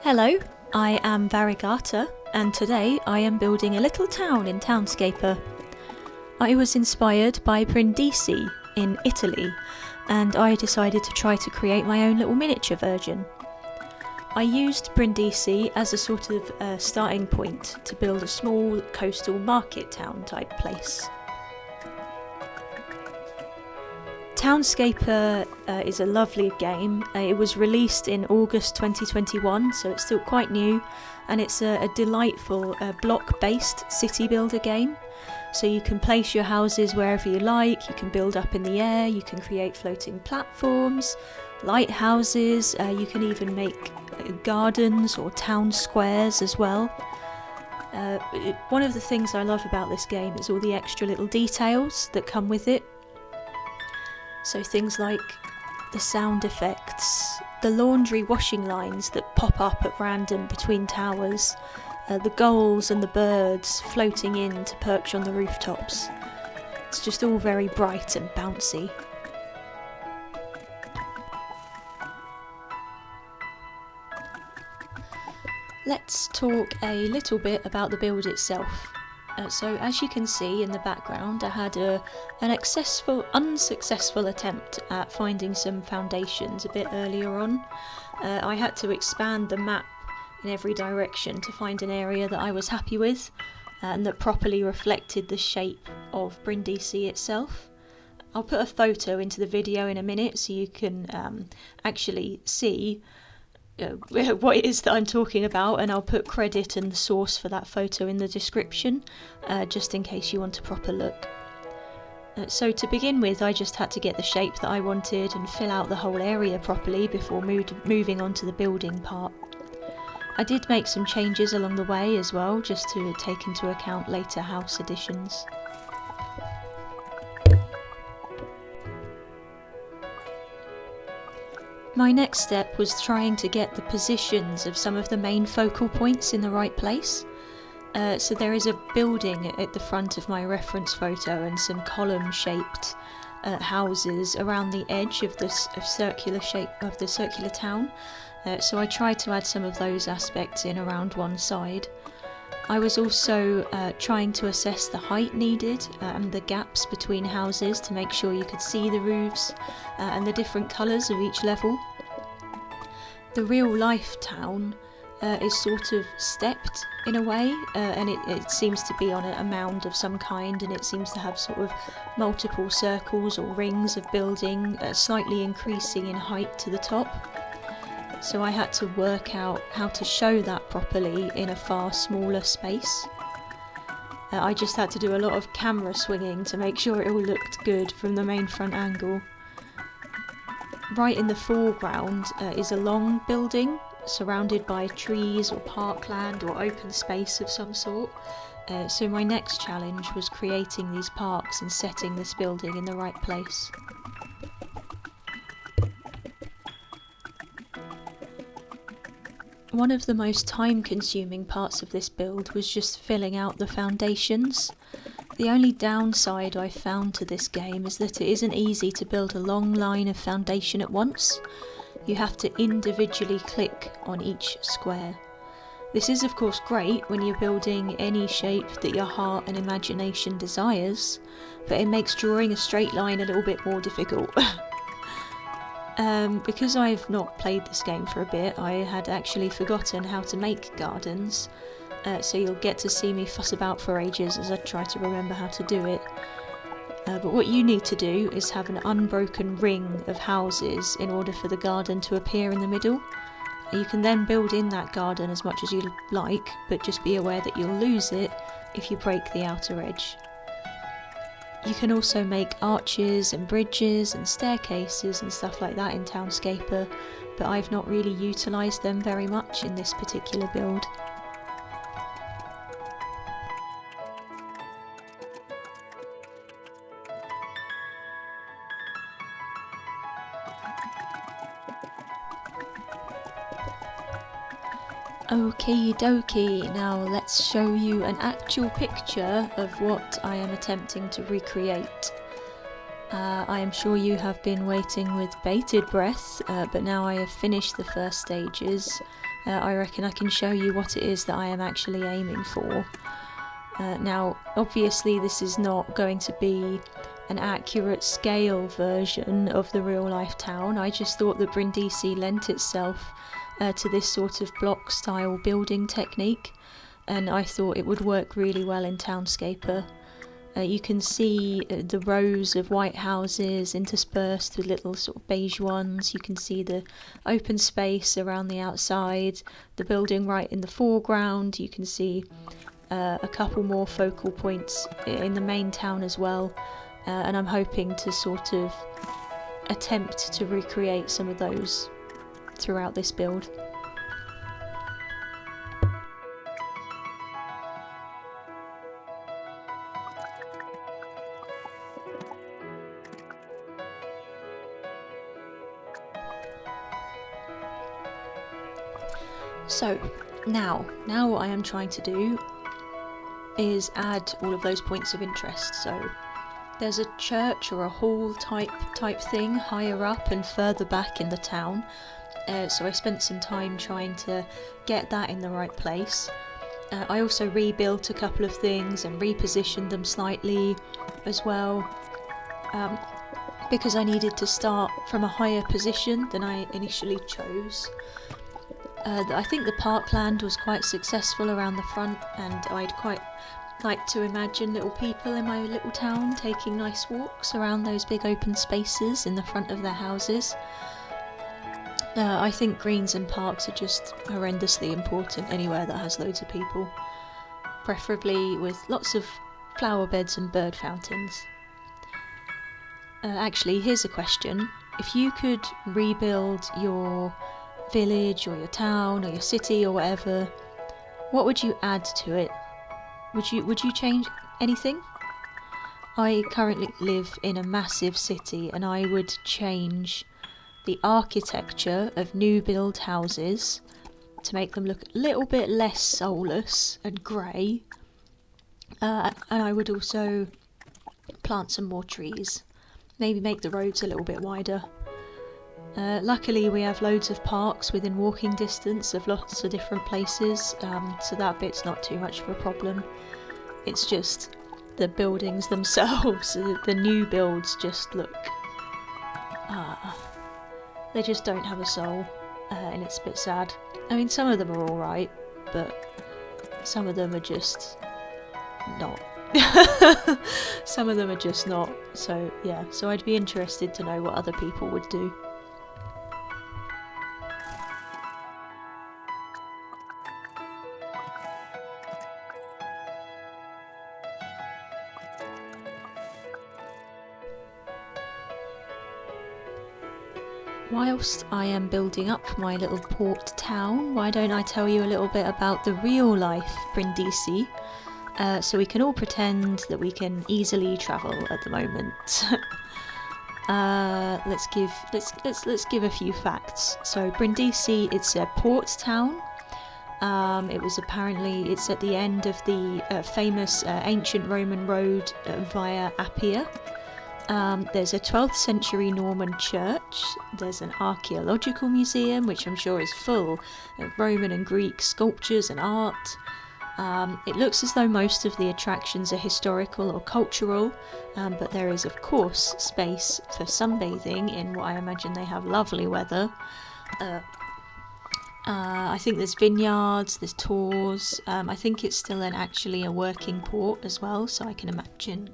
Hello, I am Variegata, and today I am building a little town in Townscaper. I was inspired by Brindisi in Italy, and I decided to try to create my own little miniature version. I used Brindisi as a sort of starting point to build a small coastal market town type place. Townscaper is a lovely game. It was released in August 2021, so it's still quite new, and it's a delightful block-based city builder game. So you can place your houses wherever you like, you can build up in the air, you can create floating platforms, lighthouses, you can even make gardens or town squares as well. One of the things I love about this game is all the extra little details that come with it. So things like the sound effects, the laundry washing lines that pop up at random between towers, the gulls and the birds floating in to perch on the rooftops. It's just all very bright and bouncy. Let's talk a little bit about the build itself. So as you can see in the background, I had an unsuccessful attempt at finding some foundations a bit earlier on. I had to expand the map in every direction to find an area that I was happy with and that properly reflected the shape of Brindisi itself. I'll put a photo into the video in a minute so you can actually see what it is that I'm talking about, and I'll put credit and the source for that photo in the description, just in case you want a proper look. So to begin with, I just had to get the shape that I wanted and fill out the whole area properly before moving on to the building part. I did make some changes along the way as well, just to take into account later house additions. My next step was trying to get the positions of some of the main focal points in the right place. So there is a building at the front of my reference photo and some column-shaped houses around the edge of this circular shape of the circular town. So I tried to add some of those aspects in around one side. I was also trying to assess the height needed and the gaps between houses to make sure you could see the roofs and the different colours of each level. The real life town is sort of stepped in a way, and it seems to be on a mound of some kind, and it seems to have sort of multiple circles or rings of building, slightly increasing in height to the top. So I had to work out how to show that properly in a far smaller space. I just had to do a lot of camera swinging to make sure it all looked good from the main front angle. Right in the foreground is a long building surrounded by trees or parkland or open space of some sort. So my next challenge was creating these parks and setting this building in the right place. One of the most time-consuming parts of this build was just filling out the foundations. The only downside I found to this game is that it isn't easy to build a long line of foundation at once. You have to individually click on each square. This is of course great when you're building any shape that your heart and imagination desires, but it makes drawing a straight line a little bit more difficult. Because I've not played this game for a bit, I had actually forgotten how to make gardens, so you'll get to see me fuss about for ages as I try to remember how to do it. But what you need to do is have an unbroken ring of houses in order for the garden to appear in the middle. You can then build in that garden as much as you like, but just be aware that you'll lose it if you break the outer edge. You can also make arches and bridges and staircases and stuff like that in Townscaper, but I've not really utilised them very much in this particular build. Okie dokie, now let's show you an actual picture of what I am attempting to recreate. I am sure you have been waiting with bated breath, but now I have finished the first stages I reckon I can show you what it is that I am actually aiming for. Now, obviously this is not going to be an accurate scale version of the real life town. I just thought that Brindisi lent itself to this sort of block style building technique, and I thought it would work really well in Townscaper. You can see the rows of white houses interspersed with little sort of beige ones. You can see the open space around the outside, the building right in the foreground. You can see a couple more focal points in the main town as well, and I'm hoping to sort of attempt to recreate some of those throughout this build. So now what I am trying to do is add all of those points of interest. So there's a church or a hall type thing higher up and further back in the town. So I spent some time trying to get that in the right place. I also rebuilt a couple of things and repositioned them slightly as well, because I needed to start from a higher position than I initially chose. I think the parkland was quite successful around the front, and I'd quite like to imagine little people in my little town taking nice walks around those big open spaces in the front of their houses. I think greens and parks are just horrendously important anywhere that has loads of people, preferably with lots of flower beds and bird fountains. Actually, here's a question. If you could rebuild your village or your town or your city or whatever, what would you add to it? Would you change anything? I currently live in a massive city, and I would change the architecture of new build houses to make them look a little bit less soulless and grey, and I would also plant some more trees, maybe make the roads a little bit wider. Luckily we have loads of parks within walking distance of lots of different places, so that bit's not too much of a problem. It's just the buildings themselves, the new builds just look... they just don't have a soul, and it's a bit sad. I mean, some of them are alright, but some of them are just not. Some of them are just not, so yeah, so I'd be interested to know what other people would do. Whilst I am building up my little port town, why don't I tell you a little bit about the real life Brindisi, so we can all pretend that we can easily travel at the moment. Let's give a few facts. So Brindisi, it's a port town. It's at the end of the famous ancient Roman road via Appia. There's a 12th century Norman church, there's an archaeological museum which I'm sure is full of Roman and Greek sculptures and art. It looks as though most of the attractions are historical or cultural, but there is of course space for sunbathing in what I imagine they have lovely weather. I think there's vineyards, there's tours, I think it's still actually a working port as well, so I can imagine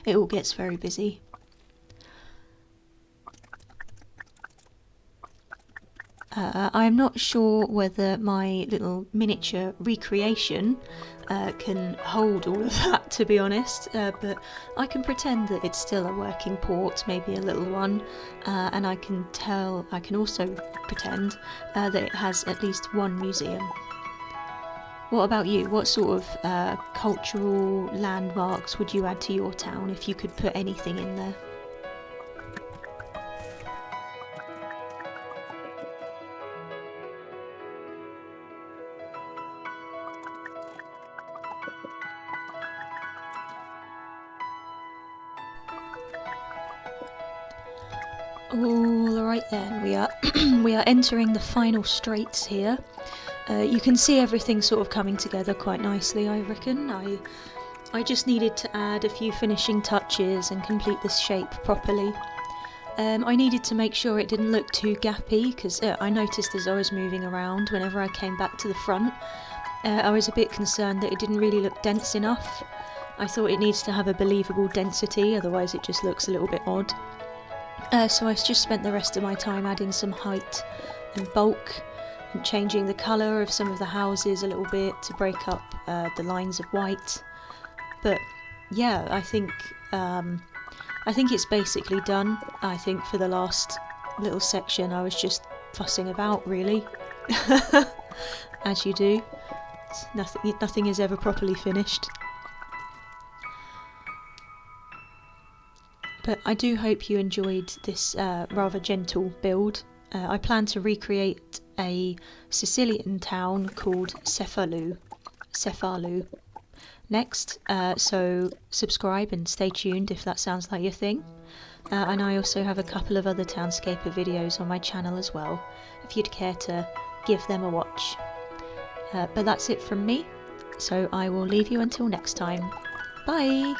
it all gets very busy. I'm not sure whether my little miniature recreation can hold all of that, to be honest, but I can pretend that it's still a working port, maybe a little one, and I can also pretend that it has at least one museum. What about you? What sort of cultural landmarks would you add to your town if you could put anything in there? All right then, we are we are entering the final straights here. You can see everything sort of coming together quite nicely, I reckon. I just needed to add a few finishing touches and complete this shape properly. I needed to make sure it didn't look too gappy, because I noticed as I was moving around, whenever I came back to the front, I was a bit concerned that it didn't really look dense enough. I thought it needs to have a believable density, otherwise it just looks a little bit odd. So I just spent the rest of my time adding some height and bulk and changing the colour of some of the houses a little bit to break up the lines of white. But yeah, I think it's basically done. I think for the last little section I was just fussing about, really. As you do. Nothing is ever properly finished. But I do hope you enjoyed this rather gentle build. I plan to recreate a Sicilian town called Cefalu next, so subscribe and stay tuned if that sounds like your thing. And I also have a couple of other Townscaper videos on my channel as well, if you'd care to give them a watch. But that's it from me, so I will leave you until next time. Bye!